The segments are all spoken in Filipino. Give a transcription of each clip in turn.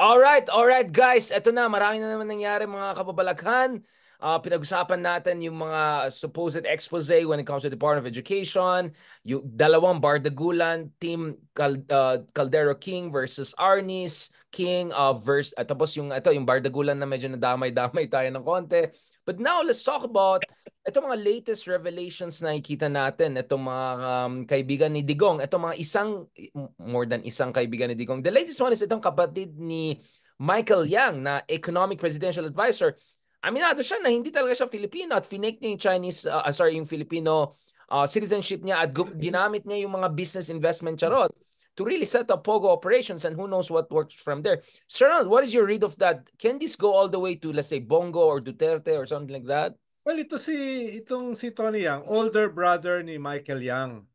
All right guys, eto na, marami na naman nangyari mga kababalaghan. Pinag-usapan natin yung mga supposed expose when it comes to the Department of Education, yung dalawang bardagulan, Team Caldero King versus Arnis King, tapos yung ito yung bardagulan na medyo nadamay-damay tayo ng konti. But now let's talk about itong mga latest revelations na nakikita natin, itong mga kaibigan ni Digong, itong mga more than isang kaibigan ni Digong. The latest one is itong kapatid ni Michael Yang na economic presidential advisor. Aminado siya na hindi talaga siya Filipino at finake niya yung yung Filipino citizenship niya at ginamit niya yung mga business investment charot to really set up POGO operations, and who knows what works from there. Sir Ronald, what is your read of that? Can this go all the way to, let's say, Bongo or Duterte or something like that? Well, itong si Tony Yang, older brother ni Michael Yang.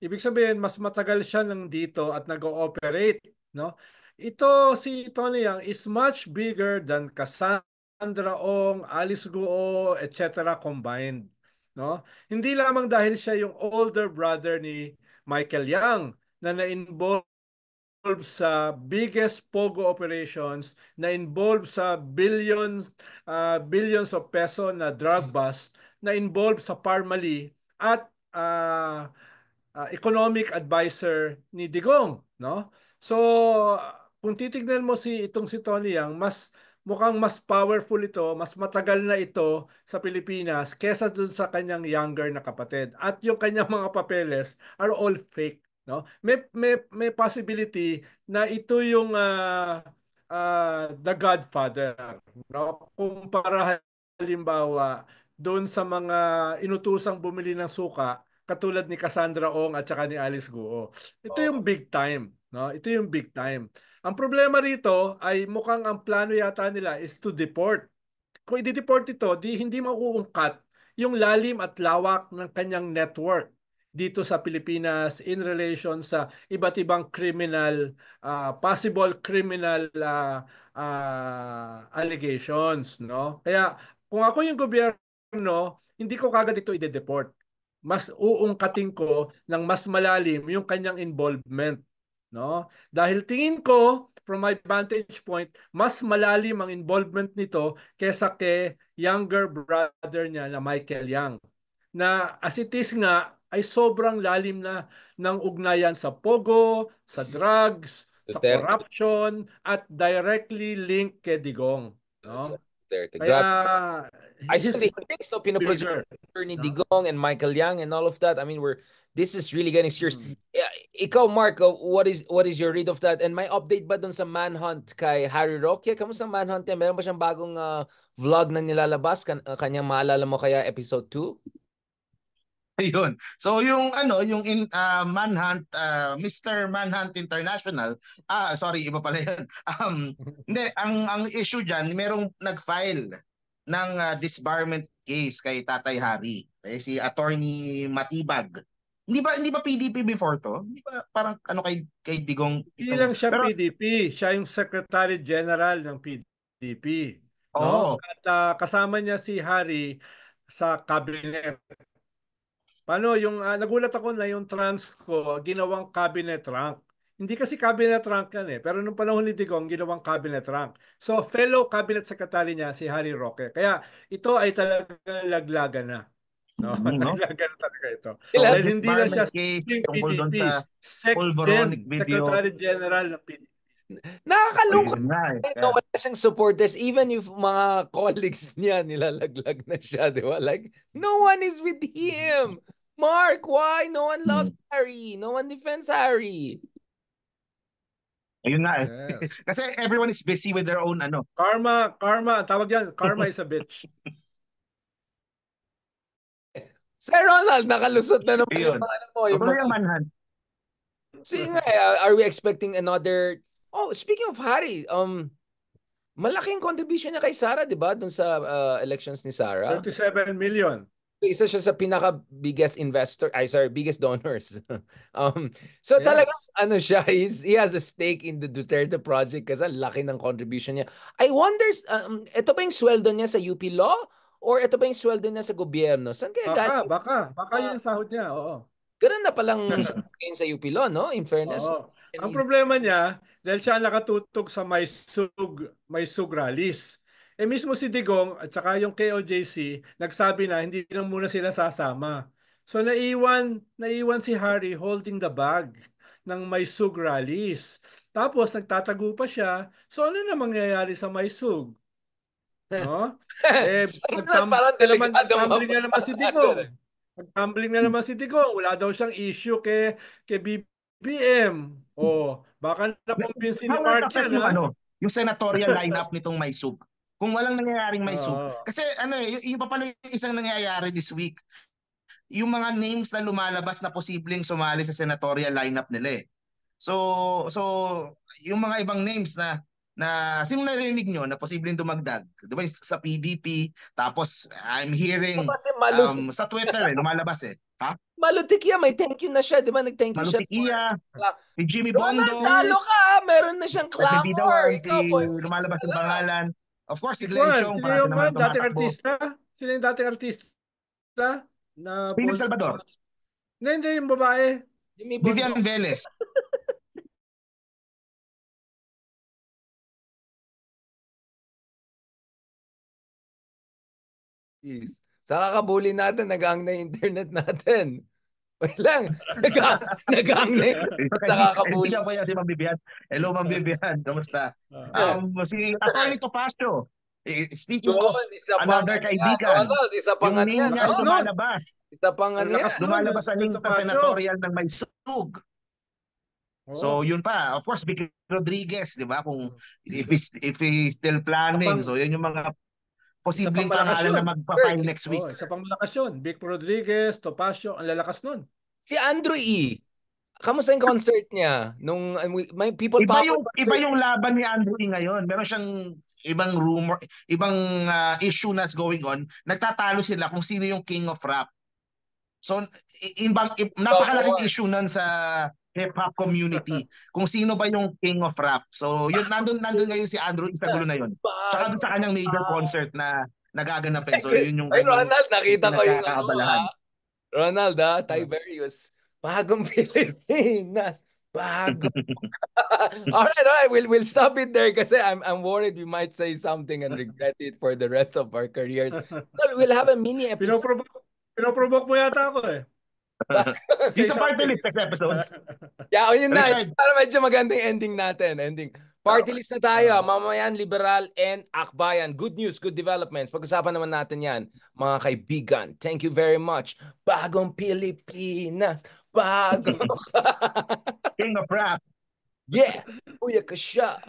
Ibig sabihin, mas matagal siya nang dito at nag-ooperate, no? Ito si Tony Yang is much bigger than Cassandra Ong, Alice Guo, etc. combined, no? Hindi lamang dahil siya yung older brother ni Michael Yang na na-involve sa biggest POGO operations, na involved sa billions of peso na drug bust, na involved sa Parmali at economic advisor ni Digong, no? So kung titignan mo itong si Tony Yang, mukhang mas powerful ito, mas matagal na ito sa Pilipinas kesa dun sa kanyang younger na kapatid. At yung kanyang mga papeles are all fake, no? May possibility na ito yung the Godfather, no? Kung para halimbawa doon sa mga inutusang bumili ng suka katulad ni Cassandra Ong at saka ni Alice Guo. Ito yung big time, no? Ito yung big time. Ang problema rito ay mukhang ang plano yata nila is to deport. Kung i-deport ito, hindi mauungkat yung lalim at lawak ng kanyang network dito sa Pilipinas in relation sa iba't ibang possible criminal allegations, no? Kaya kung ako yung gobyerno, hindi ko kagad ito i-deport. Mas uungkatin ko ng mas malalim yung kanyang involvement, no? Dahil tingin ko, from my vantage point, mas malalim ang involvement nito kesa kay younger brother niya na Michael Yang, na as it is nga ay sobrang lalim na ng ugnayan sa POGO, sa drugs, sa Duterte. corruption, at directly linked kay Digong, no? Duterte. Kaya Grabe. I saw he's the hearings, no, pinoproject bigger, ni no? Digong and Michael Yang and all of that. I mean, this is really getting serious. Hmm. Yeah, ikaw, Mark, what is your read of that? And may update ba dun sa manhunt kay Harry Roque? Kamusta ang manhunt niya? Meron ba siyang bagong vlog na nilalabas? Kanyang maalala mo kaya episode 2? Ayun. So yung Manhunt, Mr. Manhunt International, sorry, iba pala 'yun. Hindi, ang issue diyan, merong nag-file ng disbarment case kay Tatay Harry. Si Attorney Matibag. Hindi ba PDP before to? Hindi ba parang ano kay Digong Hindi itong, lang siya pero PDP, siya yung Secretary General ng PDP, no? oh, At kasama niya si Harry sa cabinet. Paano yung nagulat ako na yung Transco ginawang cabinet rank. Hindi kasi cabinet rank yan eh, pero nung panahon ni Digong ginawang cabinet rank. So fellow cabinet secretary niya si Harry Roque. Kaya ito ay talagang laglagan na. No, no? laglagan na talaga ito. So Ilan? Dahil hindi lang siya disbarment case yung tungkol doon PDP, sa Pulboronic SecGen, video. Secretary General ng PDP. Nakakalungkot. Ayun nga eh. No, wala siyang supporters. Even if mga colleagues niya nilalaglag na siya, di ba? Like, no one is with him. Mark, why? No one loves Harry. No one defends Harry. Ayun nga eh. Yes. Kasi everyone is busy with their own ano. Karma, tawag yan, karma is a bitch. Sir Ronald, nakalusot na naman yung Ayun. mga ano mo. So Yung tuloy mga... ang manhunt. Sige nga, are we expecting another... Oh, speaking of Harry, malaking contribution niya kay Sarah, di ba? Dun sa elections ni Sarah. 37 million. Isa siya sa pinaka-biggest investor, biggest donors. So Yes. talagang ano siya, he has a stake in the Duterte project kasi ang laki ng contribution niya. I wonder, ito ba yung sweldo niya sa UP Law? Or ito ba yung sweldo niya sa gobyerno? Saan kaya galing? Baka yun yung sahod niya, oo. Ganun na palang sa UP Law, no? In fairness. Oo. Ang problema niya, dahil siya nakatutok sa may sug rallies. Mismo si Digong at saka yung KOJC, nagsabi na hindi na muna sila sasama. So naiwan si Harry holding the bag ng may sug rallies. Tapos nagtatago pa siya. So ano na mangyayari sa may sug? No? Parang delikado Nagtumbling na naman si Digong. eh. Nagtumbling na naman si Digong. Wala daw siyang issue kay BBM. Baka nakumbinsi ni Mark Affect yan, yung ha? yung senatorial lineup nitong Maysug. Kung walang nangyayaring Maysug. Oo. Kasi yung pa pala yung isang nangyayari this week. Yung mga names na lumalabas na posibleng sumali sa senatorial lineup nila eh. So yung mga ibang names na sino narinig nyo na posibleng dumagdag? Diba sa PDP, tapos I'm hearing Kasi sa Twitter lumalabas eh. Ha? Malutikia, may thank you na siya. Di ba? Nag-thank you siya. Malutikia, si Jimmy Ronald, Bondo, talo ka. Meron na siyang clamor. si Ikaw, 0.6 lumalabas na ng lang. pangalan. Of course, si Glenn Juan, Chong, sino parati yung naman dating tumatakbo. artista? Sino yung dating artista na Philip Salvador. Hindi, yung babae. Jimmy Bondo. Vivian Velez. Jeez. Sa kakabuli natin, nag-hang na yung internet natin. Wait lang. Nag-hang na yung sa kakabuli. Kaibigan ko yan si Ma'am Vivian. Hello, Ma'am Vivian. Kamusta? Si Atty. Topacio. Speaking of Yun, isa pang another kaibigan, isa pang yung name niya Lakas nun. lumalabas. Isa pang Ang lakas nun, Lumalabas sa si names sa Topacio. senatorial ng Maysug. Oo. So yun pa, of course, Vic Rodriguez, di ba? Kung if he's still planning. So yun yung mga posibleng malakas pangalan yun. na magpa-file next week. Isa pang malakas yun. Vic Rodriguez, Topacio, ang lalakas nun. Si Andrew E. Kamusta yung concert niya? Nung may people Iba power yung laban ni Andrew E. ngayon. Meron siyang ibang rumor, ibang issue that's going on. Nagtatalo sila kung sino yung king of rap. So napakalaking issue nun sa hip-hop community. Kung sino ba yung king of rap. So yun, nandun ngayon si Andrew E. sa gulo na yun. Tsaka dun sa kanyang major concert na nagaganapin. So yun yung kanyang Ronald, nakita ko yung pinagkakaabalahan. Ronald, Tiberius. Bagong Pilipinas. Bagong. all right. We'll stop it there kasi I'm worried we might say something and regret it for the rest of our careers. So we'll have a mini episode. Pinoprovoke mo yata ako eh. Yung sa party list next episode. Yeah, yun na. Richard. Para medyo magandang ending natin. Party list na tayo. Mamayan, Liberal, and Akbayan. Good news, good developments. Pag-usapan naman natin yan, mga kaibigan. Thank you very much. Bagong Pilipinas. Bagong. King of rap. Yeah. Uya ka siya.